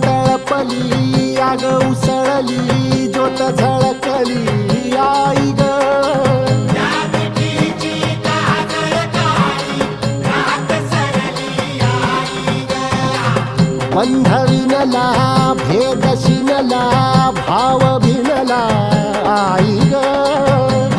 तळपली आग उसळली ज्योत झळकली आई ग बंध विनला भेद शिनला भाव भिनला आई ग